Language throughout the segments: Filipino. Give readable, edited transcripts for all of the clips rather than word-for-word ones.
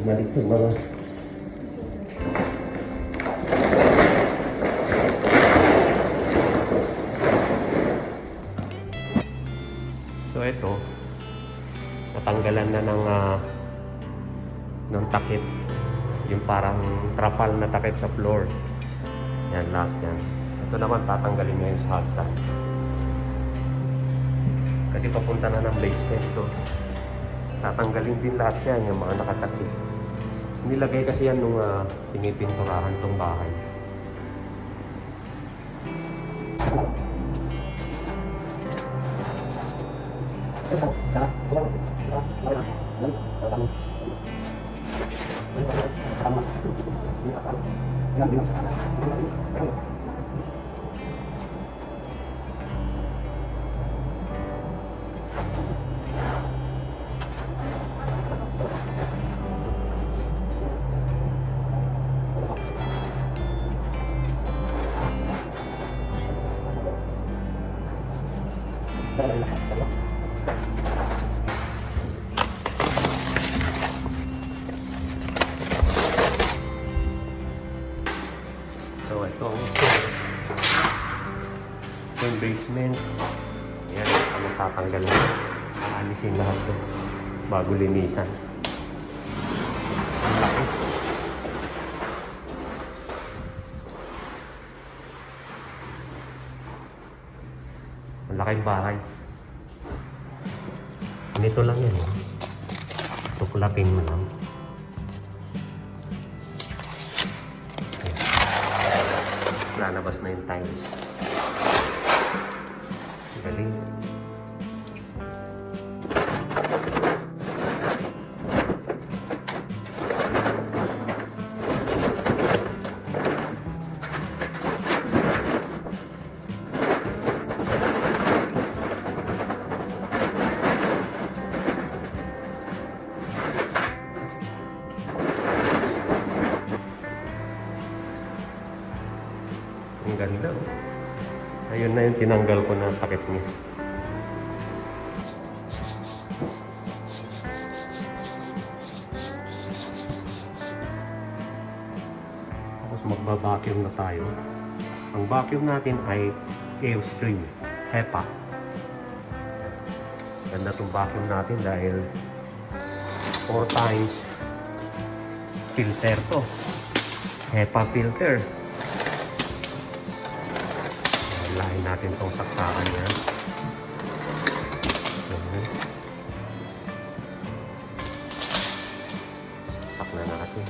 Balik sa mga so ito natanggalan na ng takip, yung parang trapal na takip sa floor. Yan lahat yan. Ito naman tatanggalin ngayon sa hagdan kasi papunta na ng basement to. Tatanggalin din lahat yan, yung mga nakatakip. Nilagay kasi yan nung pinipinturahan tong bahay. So ito yung basement. Ayan, ano tatanggal na. Aalisin lahat to bago linisan. Ang laki. Ang laking bahay. Nito lang yan. Tuklatin mo lang. Lalabas na yung tiles. Galing. Ang ganda. Ayun na yung tinanggal ko na takip niya. Tapos magba-vacuum na tayo. Ang vacuum natin ay Airstream HEPA. Ganda itong vacuum natin dahil 4 times filter to. HEPA filter. Lahin natin itong saksakan niya. Saksak na natin.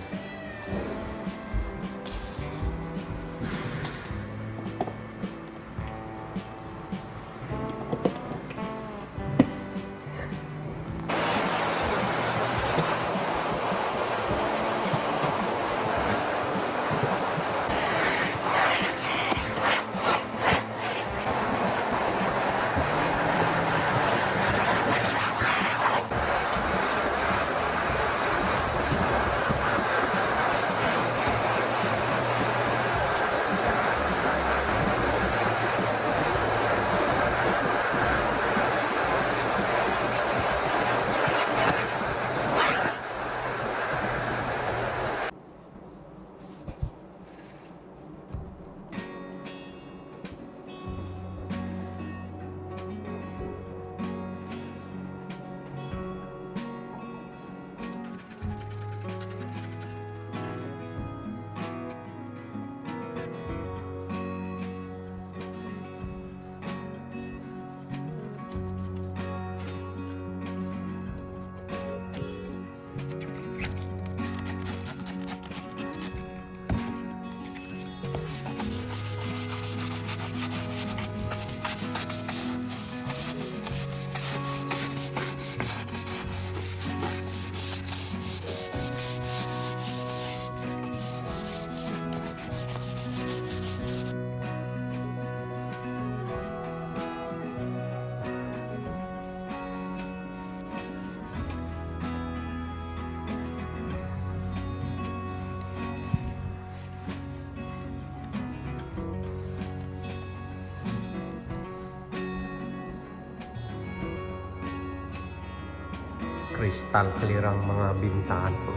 Crystal clear ang mga bintahan ko.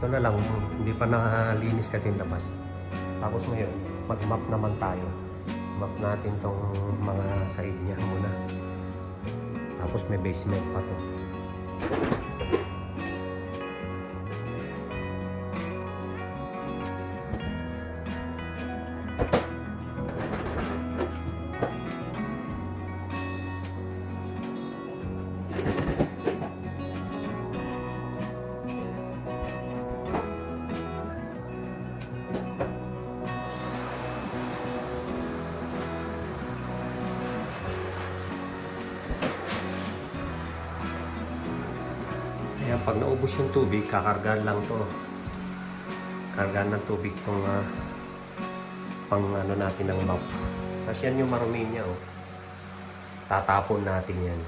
Ito na lang, hindi pa nalinis kasi yung labas. Tapos ngayon, mag-map naman tayo. Map natin tong mga side niya muna. Tapos may basement pa to. Ayan, pag naubos yung tubig, kakargaan lang to. Kargaan ng tubig tong pang ano natin ng map. Kasi yan yung marumi niya, oh. Tatapon natin yan.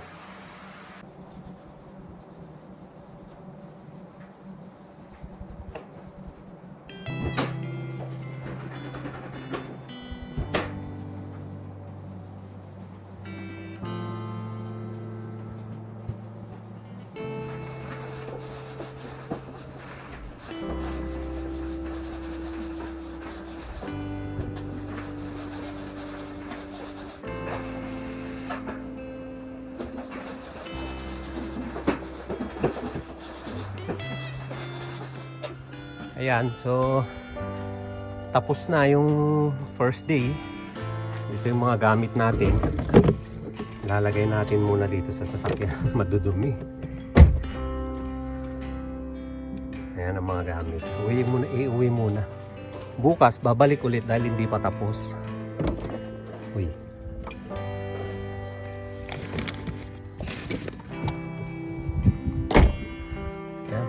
Ayan, so tapos na yung first day. Ito yung mga gamit natin. Lalagay natin muna dito sa sasakyan. Madudumi. Ayan ang mga gamit. Iuwi muna. Bukas, babalik ulit dahil hindi pa tapos. Uy.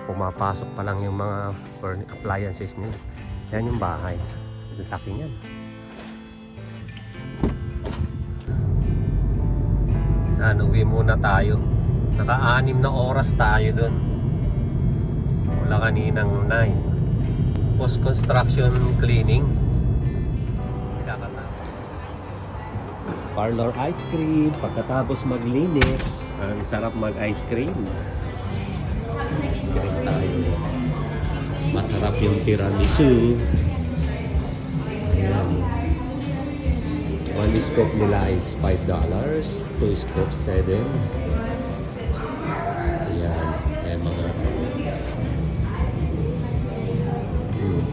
Pumapasok pa lang yung mga appliances nila. Yan yung bahay. Laki niyan. Uwi muna tayo. Naka-6 na oras tayo dun. Mula kaninang 9. Post-construction cleaning. Parlor ice cream. Pagkatapos maglinis, ang sarap mag-ice cream. Tayo. Masarap yung tiramisu. Ayan. 1 scoop nila is $5. 2 scoop 7. Ayan. Ayan mga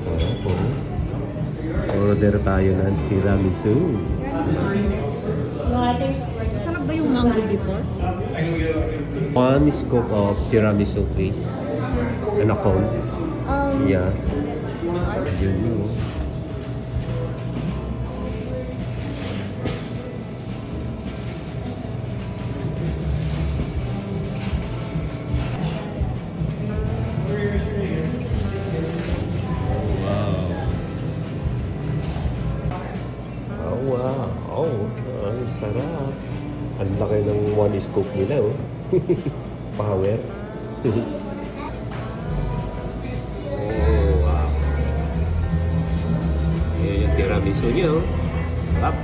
sarap po. Order tayo ng tiramisu. Sarap ba yung mango before? 1 scoop of tiramisu please. And a cone. Yeah. Yun yun. Wow. Ay, sarap. Ang laki ng 1 scoop nila, oh. Power. Tiramisu niyo. Sarap.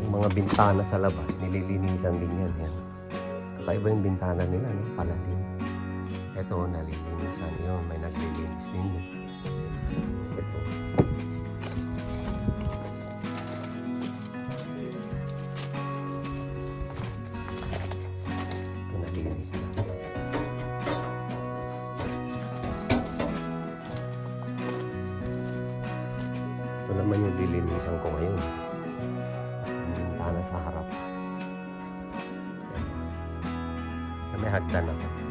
Yung mga bintana sa labas, nililinisan din yan. Yan. Kakaiba yung bintana nila, no? Palalim. Ito, nalilinisan. Yun, may naglilinis din. Tapos ito. Ito, nalinis na. Ito naman yung lilinisan ko ngayon. Yung bintana sa harap. Yan. May hagdan ako.